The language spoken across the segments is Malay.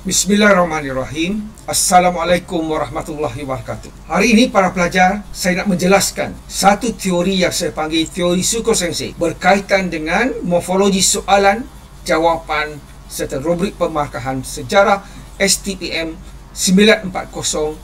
Bismillahirrahmanirrahim. Assalamualaikum warahmatullahi wabarakatuh. Hari ini para pelajar, saya nak menjelaskan satu teori yang saya panggil teori Suko Sensei berkaitan dengan morfologi soalan, jawapan serta rubrik pemarkahan sejarah STPM 940 1,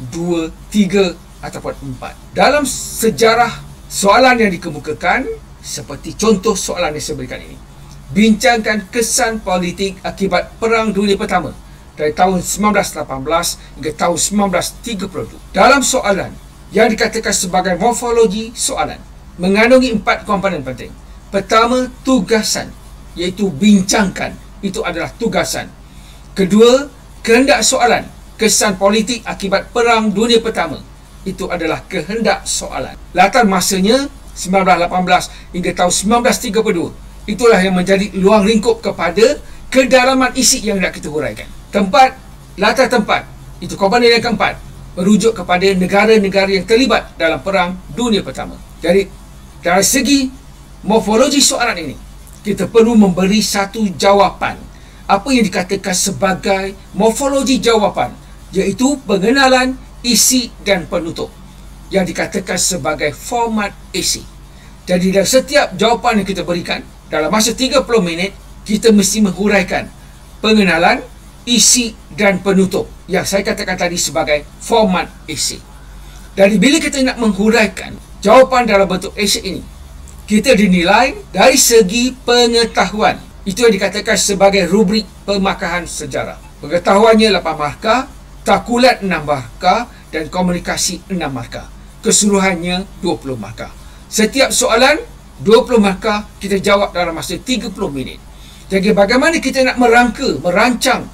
2, 3 ataupun 4. Dalam sejarah soalan yang dikemukakan seperti contoh soalan yang saya berikan ini. Bincangkan kesan politik akibat Perang Dunia Pertama dari tahun 1918 hingga tahun 1932. Dalam soalan yang dikatakan sebagai morfologi soalan mengandungi 4 komponen penting. Pertama, tugasan, iaitu bincangkan, itu adalah tugasan. Kedua, kehendak soalan, kesan politik akibat Perang Dunia Pertama, itu adalah kehendak soalan. Latar masanya 1918 hingga tahun 1932. Itulah yang menjadi luang lingkup kepada kedalaman isi yang nak kita huraikan. Tempat, latar tempat, itu komponen yang keempat, merujuk kepada negara-negara yang terlibat dalam Perang Dunia Pertama. Jadi, dari segi morfologi soalan ini, kita perlu memberi satu jawapan. Apa yang dikatakan sebagai morfologi jawapan, iaitu pengenalan, isi dan penutup, yang dikatakan sebagai format isi. Jadi, dalam setiap jawapan yang kita berikan, dalam masa 30 minit, kita mesti menghuraikan pengenalan, isi dan penutup yang saya katakan tadi sebagai format esei. Jadi bila kita nak menghuraikan jawapan dalam bentuk esei ini, kita dinilai dari segi pengetahuan. Itu yang dikatakan sebagai rubrik pemarkahan sejarah. Pengetahuannya 8 markah, takulat 6 markah dan komunikasi 6 markah. Keseluruhannya 20 markah. Setiap soalan 20 markah, kita jawab dalam masa 30 minit. Jadi bagaimana kita nak merancang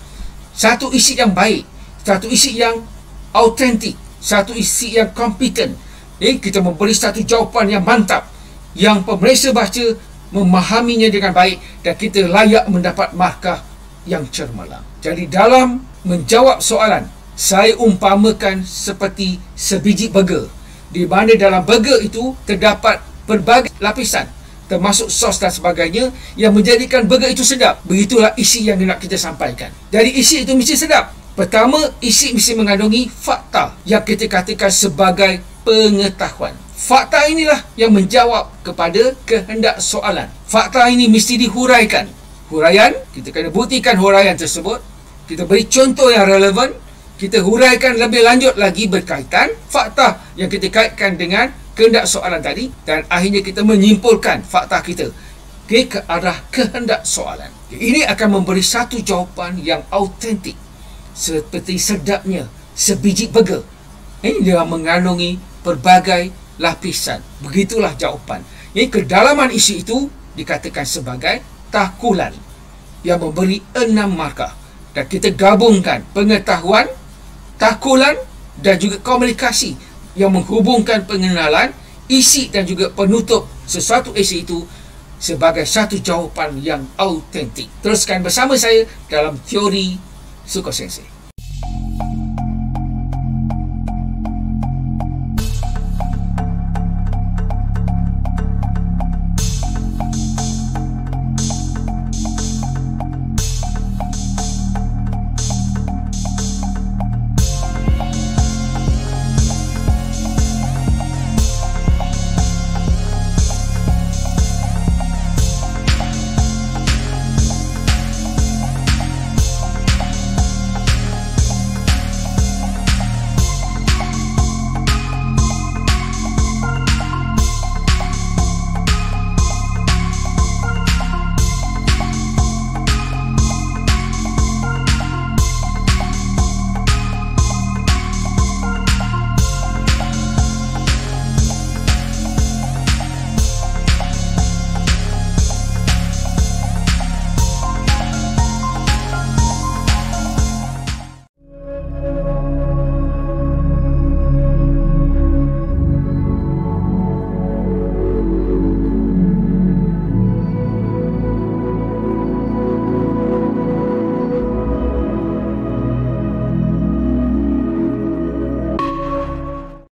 satu isi yang baik, satu isi yang autentik, satu isi yang kompeten. Kita memberi satu jawapan yang mantap, yang pemeriksa baca memahaminya dengan baik dan kita layak mendapat markah yang cermelang. Jadi dalam menjawab soalan, saya umpamakan seperti sebiji burger, di mana dalam burger itu terdapat berbagai lapisan termasuk sos dan sebagainya yang menjadikan burger itu sedap. Begitulah isi yang nak kita sampaikan. Jadi isi itu mesti sedap. Pertama, isi mesti mengandungi fakta yang kita katakan sebagai pengetahuan. Fakta inilah yang menjawab kepada kehendak soalan. Fakta ini mesti dihuraikan. Huraian, kita kena buktikan huraian tersebut. Kita beri contoh yang relevan. Kita huraikan lebih lanjut lagi berkaitan fakta yang kita kaitkan dengan kehendak soalan tadi, dan akhirnya kita menyimpulkan fakta kita ke arah kehendak soalan. Ini akan memberi satu jawapan yang autentik, seperti sedapnya sebiji burger. Ini dia mengandungi pelbagai lapisan. Begitulah jawapan. Kedalaman isi itu dikatakan sebagai takulan yang memberi 6 markah. Dan kita gabungkan pengetahuan, takulan dan juga komunikasi yang menghubungkan pengenalan, isi dan juga penutup sesuatu esei itu sebagai satu jawapan yang autentik. Teruskan bersama saya dalam teori Suko Sensei.